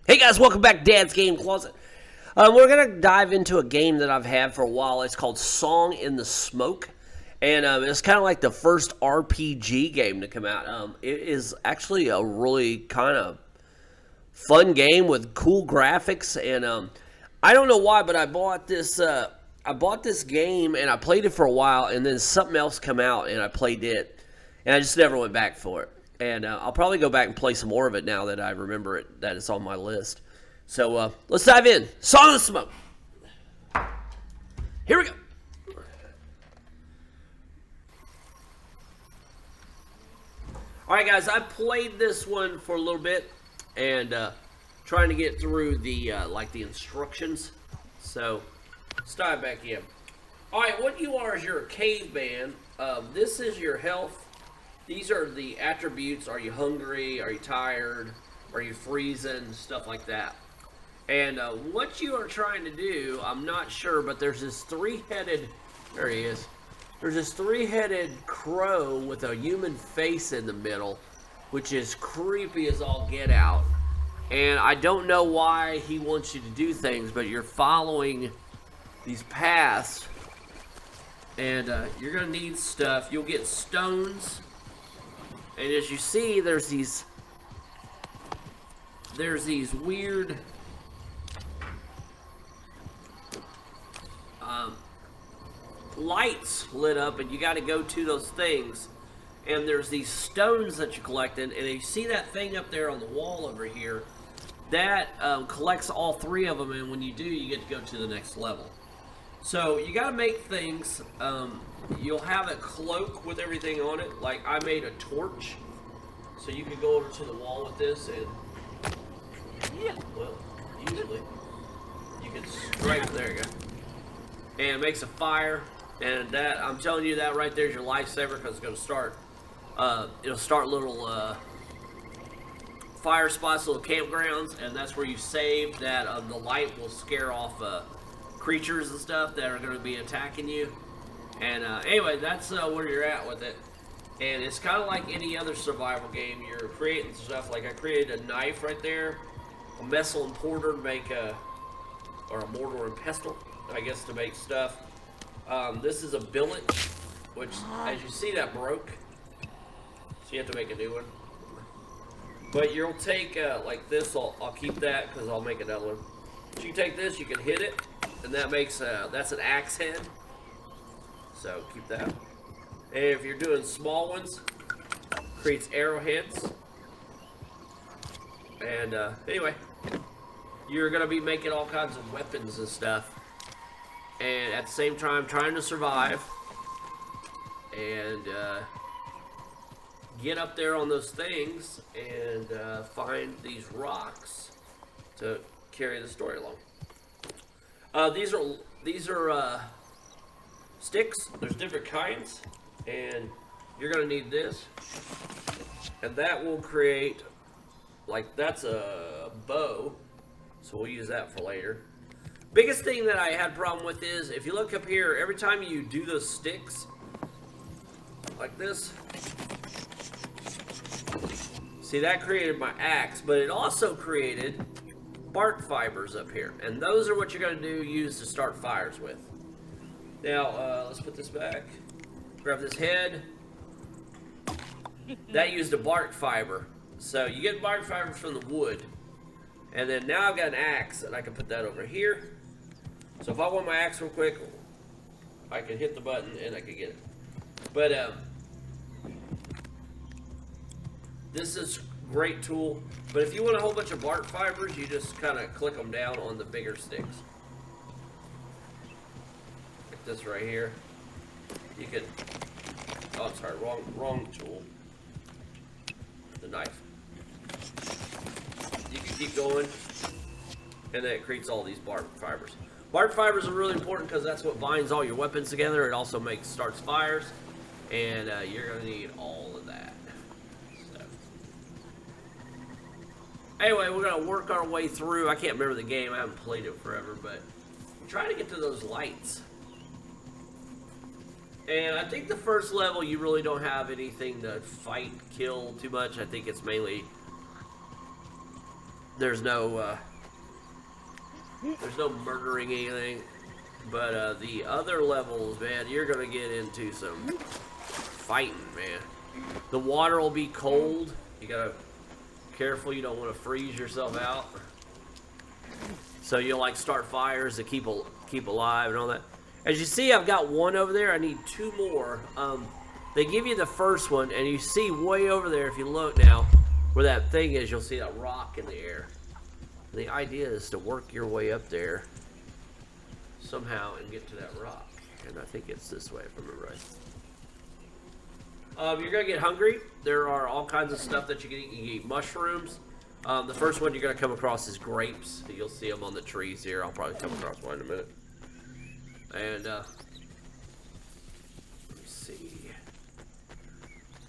Hey guys, welcome back to Dad's Game Closet. We're going to dive into a game that I've had for a while. It's called Song in the Smoke. And it's kind of like the first RPG game to come out. It is actually a really kind of fun game with cool graphics. And I don't know why, but I bought this game and I played it for a while. And then something else came out and I played it. And I just never went back for it. And I'll probably go back and play some more of it now that I remember it, that it's on my list. So let's dive in. Song in the Smoke. Here we go. All right, guys, I played this one for a little bit and trying to get through the the instructions. So let's dive back in. All right, what you are is you're a caveman. This is your health. These are the attributes. Are you hungry? Are you tired? Are you freezing? Stuff like that. And what you are trying to do, I'm not sure, but there's this three-headed, there he is. There's this three-headed crow with a human face in the middle, which is creepy as all get out. And I don't know why he wants you to do things, but you're following these paths. And you're going to need stuff. You'll get stones. And as you see, there's these weird lights lit up, and you got to go to those things. And there's these stones that you collect, and you see that thing up there on the wall over here. That collects all three of them, and when you do, you get to go to the next level. So you got to make things. You'll have a cloak with everything on it. Like I made a torch, so you can go over to the wall with this, and well, usually you can strike. There you go, and it makes a fire. And that, I'm telling you, that right there is your lifesaver, because it's going to start. It'll start little fire spots, little campgrounds, and that's where you save. That the light will scare off creatures and stuff that are going to be attacking you. And anyway, that's where you're at with it. And it's kind of like any other survival game. You're creating stuff. Like I created a knife right there, a mestle and porter to make or a mortar and pestle, I guess, to make stuff. This is a billet, which, as you see, that broke. So you have to make a new one. But you'll take, like this, I'll keep that because I'll make another one. So you take this, you can hit it, and that makes, that's an axe head. So keep that. And if you're doing small ones, creates arrowheads. And anyway, you're going to be making all kinds of weapons and stuff. And at the same time, trying to survive. And get up there on those things and find these rocks to carry the story along. These are sticks. There's different kinds, and you're gonna need this, and that will create, like, that's a bow, so we'll use that for later. Biggest thing that I had a problem with is, if you look up here, every time you do those sticks like this, see, that created my axe, but it also created bark fibers up here, and those are what you're going to use to start fires with. Now, let's put this back. Grab this head. That used a bark fiber. So you get bark fibers from the wood. And then now I've got an axe, and I can put that over here. So if I want my axe real quick, I can hit the button and I can get it. But this is a great tool. But if you want a whole bunch of bark fibers, you just kind of click them down on the bigger sticks. Like this right here. You can, oh, sorry, wrong tool. The knife. You can keep going, and then it creates all these bark fibers. Bark fibers are really important because that's what binds all your weapons together. It also starts fires, and you're going to need all of that. So. Anyway, we're going to work our way through. I can't remember the game. I haven't played it forever, but we're trying to get to those lights. And I think the first level, you really don't have anything to fight, kill too much. I think it's mainly there's no murdering anything. But the other levels, man, you're gonna get into some fighting, man. The water will be cold. You gotta be careful. You don't want to freeze yourself out. So you'll like start fires to keep alive and all that. As you see, I've got one over there. I need two more. They give you the first one, and you see way over there, if you look now, where that thing is, you'll see that rock in the air. And the idea is to work your way up there somehow and get to that rock. And I think it's this way, if I remember right. You're going to get hungry. There are all kinds of stuff that you can eat. You can eat mushrooms. The first one you're going to come across is grapes. You'll see them on the trees here. I'll probably come across one in a minute. And, let me see.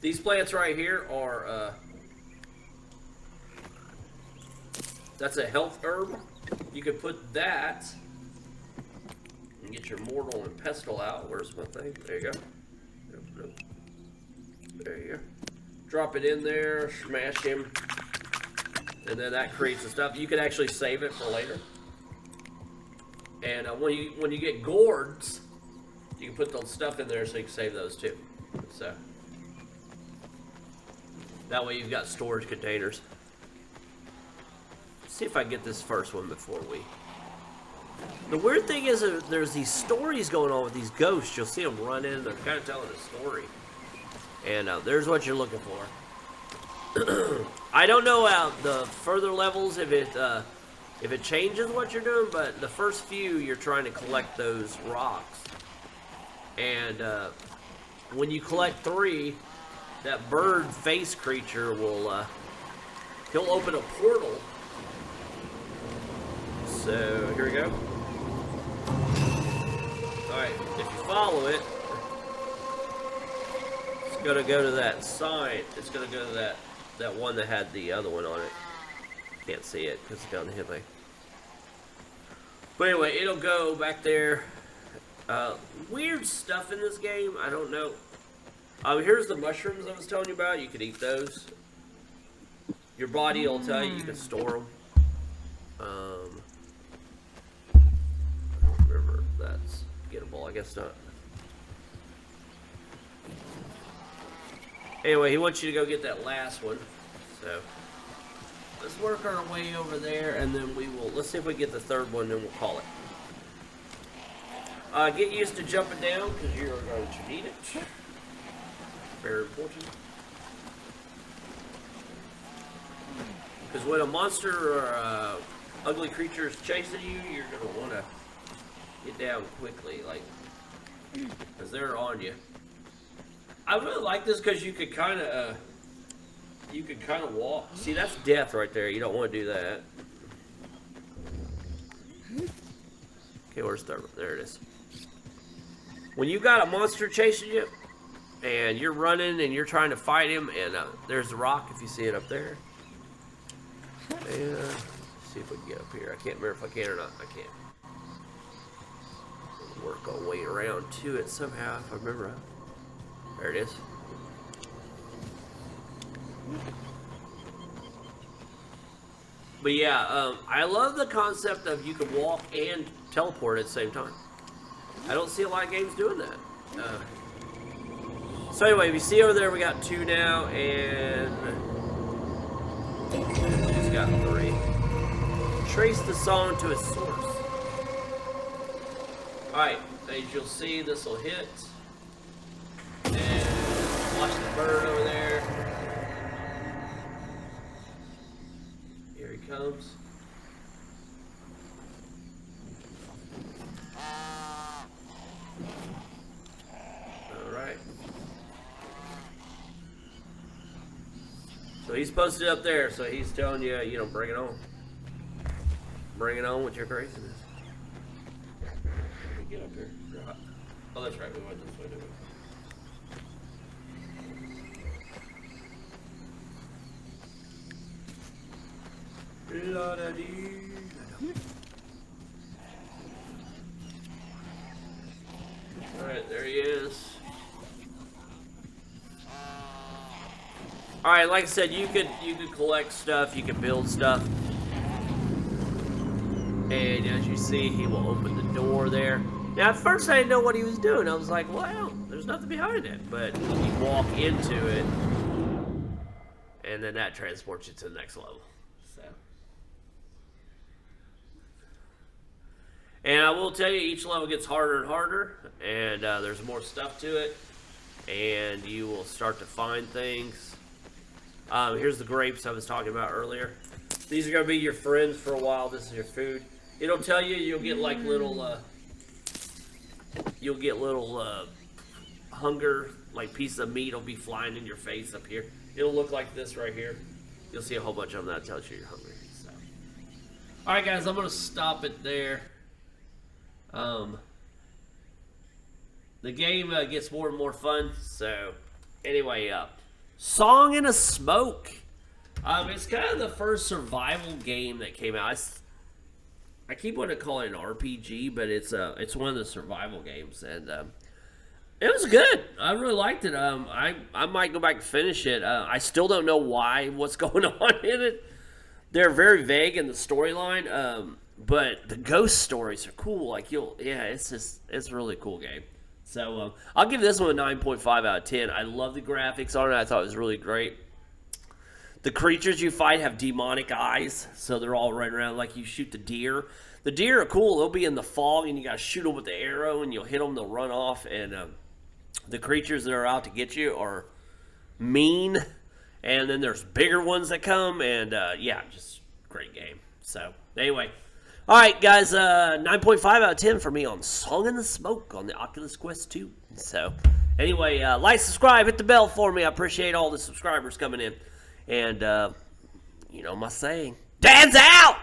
These plants right here are, that's a health herb. You could put that and get your mortal and pestle out. Where's my thing? There you go. Nope. There you go. Drop it in there, smash him. And then that creates the stuff. You can actually save it for later. And when you get gourds, you can put the stuff in there so you can save those too. So that way you've got storage containers. Let's see if I can get this first one before we. The weird thing is there's these stories going on with these ghosts. You'll see them run in. They're kind of telling a story. And there's what you're looking for. I don't know the further levels if it changes what you're doing, but the first few you're trying to collect those rocks. And when you collect 3, that bird face creature will he'll open a portal. So here we go. Alright, if you follow it, it's gonna go to that sign. It's gonna go to that one that had the other one on it. Can't see it because it's down the highway. But anyway, it'll go back there. Weird stuff in this game. I don't know. Here's the mushrooms I was telling you about. You could eat those. Your body will tell you can store them. I don't remember if that's gettable. I guess not. Anyway, he wants you to go get that last one. So let's work our way over there, and then let's see if we get the third one, then we'll call it. Get used to jumping down, because you're going to need it. Very important. Because when a monster or ugly creature is chasing you, you're going to want to get down quickly, because they're on you. I really like this because you could kind of walk. See, that's death right there. You don't want to do that. Okay, where's the third? There it is. When you got a monster chasing you, and you're running and you're trying to fight him, and there's the rock if you see it up there. And see if we can get up here. I can't remember if I can or not. I can't. Work our way around to it somehow if I remember right. There it is. But yeah, I love the concept of you can walk and teleport at the same time. I don't see a lot of games doing that. So anyway, if you see over there, we got 2 now, and he's got 3. Trace the song to its source. Alright, as you'll see, this will hit. And watch the bird over there. Here he comes. Alright. So he's posted up there, so he's telling you, bring it on. Bring it on with your craziness. Get up here. Oh, that's right, we went this way, didn't we? Alright, there he is. Alright, like I said, you could collect stuff, you can build stuff. And as you see, he will open the door there. Now, at first, I didn't know what he was doing. I was like, well, there's nothing behind it. But you walk into it, and then that transports you to the next level. So. And I will tell you, each level gets harder and harder, and there's more stuff to it. And you will start to find things. Here's the grapes I was talking about earlier. These are going to be your friends for a while. This is your food. It'll tell you you'll get like little, hunger, like pieces of meat will be flying in your face up here. It'll look like this right here. You'll see a whole bunch of them that tells you you're hungry. So. All right, guys, I'm going to stop it there. The game gets more and more fun. So, anyway, Song in a Smoke. It's kind of the first survival game that came out. I keep wanting to call it an RPG, but it's one of the survival games, and it was good. I really liked it. I might go back and finish it. I still don't know what's going on in it. They're very vague in the storyline, but the ghost stories are cool. Like it's a really cool game. So I'll give this one a 9.5 out of 10. I love the graphics on it. I thought it was really great. The creatures you fight have demonic eyes, so they're all running around like you shoot the deer. The deer are cool. They'll be in the fog, and you got to shoot them with the arrow, and you'll hit them, they'll run off. And the creatures that are out to get you are mean, and then there's bigger ones that come, and just great game. So anyway, all right, guys, 9.5 out of 10 for me on Song in the Smoke on the Oculus Quest 2. So anyway, like, subscribe, hit the bell for me. I appreciate all the subscribers coming in. And, you know my saying, Dad's out!